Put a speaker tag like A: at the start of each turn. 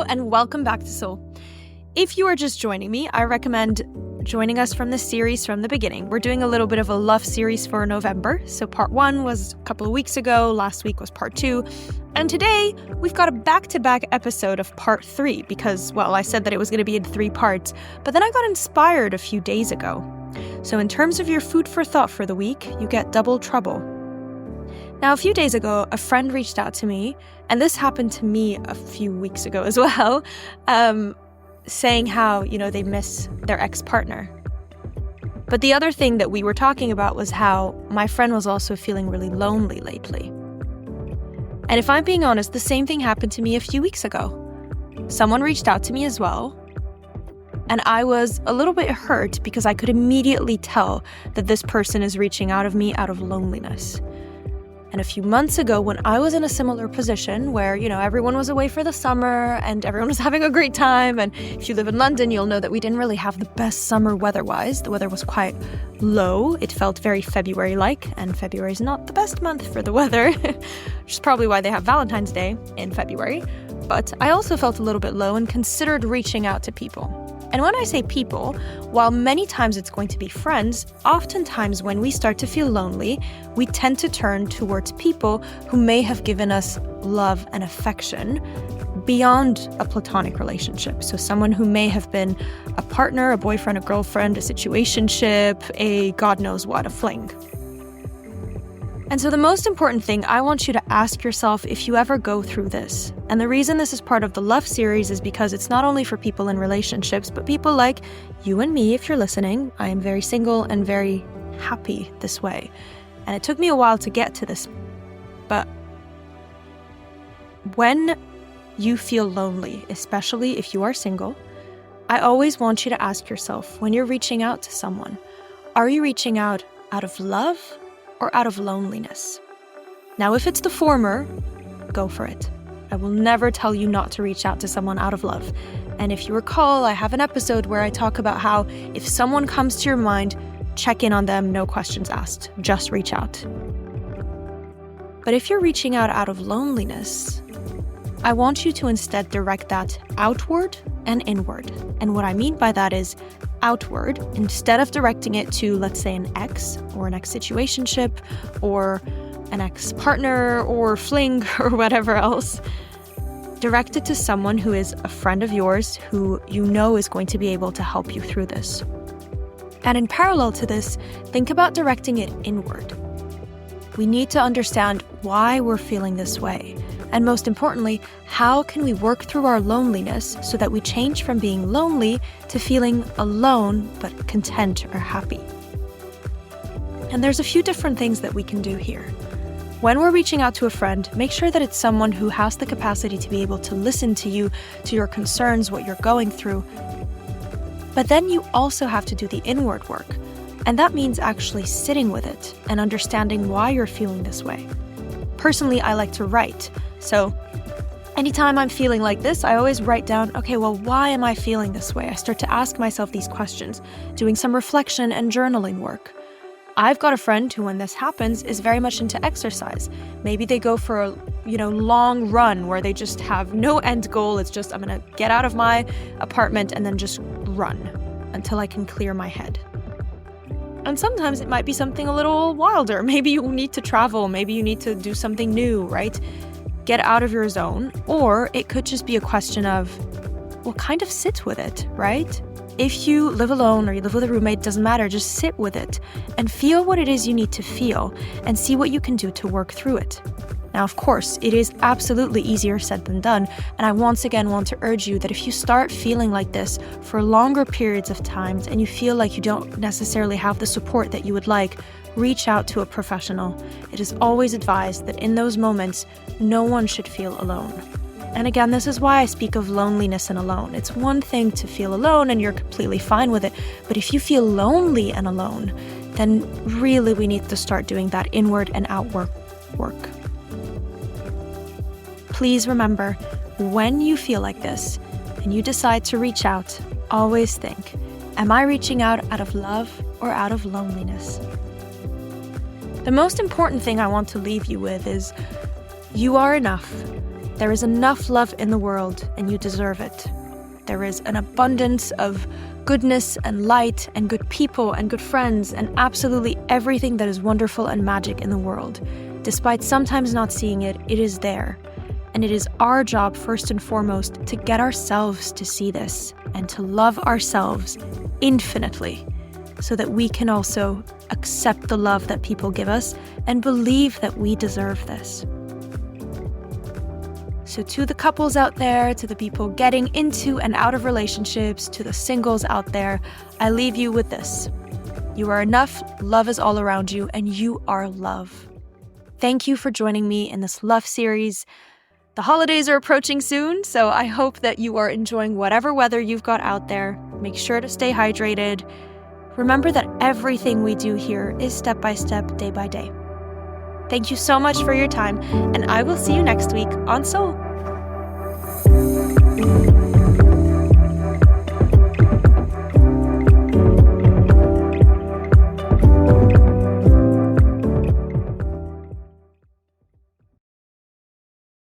A: Hello and welcome back to Soul. If you are just joining me, I recommend joining us from the series from the beginning. We're doing a little bit of a love series for November. So part 1 was a couple of weeks ago, last week was part 2, and today we've got a back-to-back episode of part 3 because, well, I said that it was going to be in 3 parts, but then I got inspired a few days ago. So in terms of your food for thought for the week, you get double trouble. Now, a few days ago, a friend reached out to me, and this happened to me a few weeks ago as well, saying how, they miss their ex-partner. But the other thing that we were talking about was how my friend was also feeling really lonely lately. And if I'm being honest, the same thing happened to me a few weeks ago. Someone reached out to me as well, and I was a little bit hurt because I could immediately tell that this person is reaching out of me out of loneliness. And a few months ago, when I was in a similar position where, everyone was away for the summer and everyone was having a great time, and if you live in London, you'll know that we didn't really have the best summer weather-wise. The weather was quite low. It felt very February-like, and February is not the best month for the weather, which is probably why they have Valentine's Day in February. But I also felt a little bit low and considered reaching out to people. And when I say people, while many times it's going to be friends, oftentimes when we start to feel lonely, we tend to turn towards people who may have given us love and affection beyond a platonic relationship. So someone who may have been a partner, a boyfriend, a girlfriend, a situationship, a God knows what, a fling. And so the most important thing, I want you to ask yourself if you ever go through this. And the reason this is part of the Love series is because it's not only for people in relationships, but people like you and me, if you're listening. I am very single and very happy this way. And it took me a while to get to this. But when you feel lonely, especially if you are single, I always want you to ask yourself, when you're reaching out to someone, are you reaching out of love or out of loneliness? Now, if it's the former, go for it. I will never tell you not to reach out to someone out of love. And if you recall, I have an episode where I talk about how if someone comes to your mind, check in on them, no questions asked, just reach out. But if you're reaching out of loneliness, I want you to instead direct that outward and inward. And what I mean by that is outward, instead of directing it to, let's say, an ex or an ex-situationship or an ex-partner or fling or whatever else, direct it to someone who is a friend of yours who you know is going to be able to help you through this. And in parallel to this, think about directing it inward. We need to understand why we're feeling this way. And most importantly, how can we work through our loneliness so that we change from being lonely to feeling alone but content or happy? And there's a few different things that we can do here. When we're reaching out to a friend, make sure that it's someone who has the capacity to be able to listen to you, to your concerns, what you're going through. But then you also have to do the inward work. And that means actually sitting with it and understanding why you're feeling this way. Personally, I like to write. So anytime I'm feeling like this, I always write down, okay, well, why am I feeling this way? I start to ask myself these questions, doing some reflection and journaling work. I've got a friend who, when this happens, is very much into exercise. Maybe they go for a, long run where they just have no end goal. It's just, I'm going to get out of my apartment and then just run until I can clear my head. And sometimes it might be something a little wilder. Maybe you need to travel. Maybe you need to do something new, right? Get out of your zone. Or it could just be a question of, well, kind of sit with it, right? If you live alone or you live with a roommate, doesn't matter. Just sit with it and feel what it is you need to feel and see what you can do to work through it. Now, of course, it is absolutely easier said than done. And I once again want to urge you that if you start feeling like this for longer periods of time and you feel like you don't necessarily have the support that you would like, reach out to a professional. It is always advised that in those moments, no one should feel alone. And again, this is why I speak of loneliness and alone. It's one thing to feel alone and you're completely fine with it. But if you feel lonely and alone, then really we need to start doing that inward and outward work. Please remember, when you feel like this and you decide to reach out, always think, am I reaching out of love or out of loneliness? The most important thing I want to leave you with is you are enough. There is enough love in the world, and you deserve it. There is an abundance of goodness and light and good people and good friends and absolutely everything that is wonderful and magic in the world. Despite sometimes not seeing it, it is there. And it is our job, first and foremost, to get ourselves to see this and to love ourselves infinitely so that we can also accept the love that people give us and believe that we deserve this. So to the couples out there, to the people getting into and out of relationships, to the singles out there, I leave you with this. You are enough, love is all around you, and you are love. Thank you for joining me in this love series. The holidays are approaching soon, so I hope that you are enjoying whatever weather you've got out there. Make sure to stay hydrated. Remember that everything we do here is step by step, day by day. Thank you so much for your time, and I will see you next week on Soul.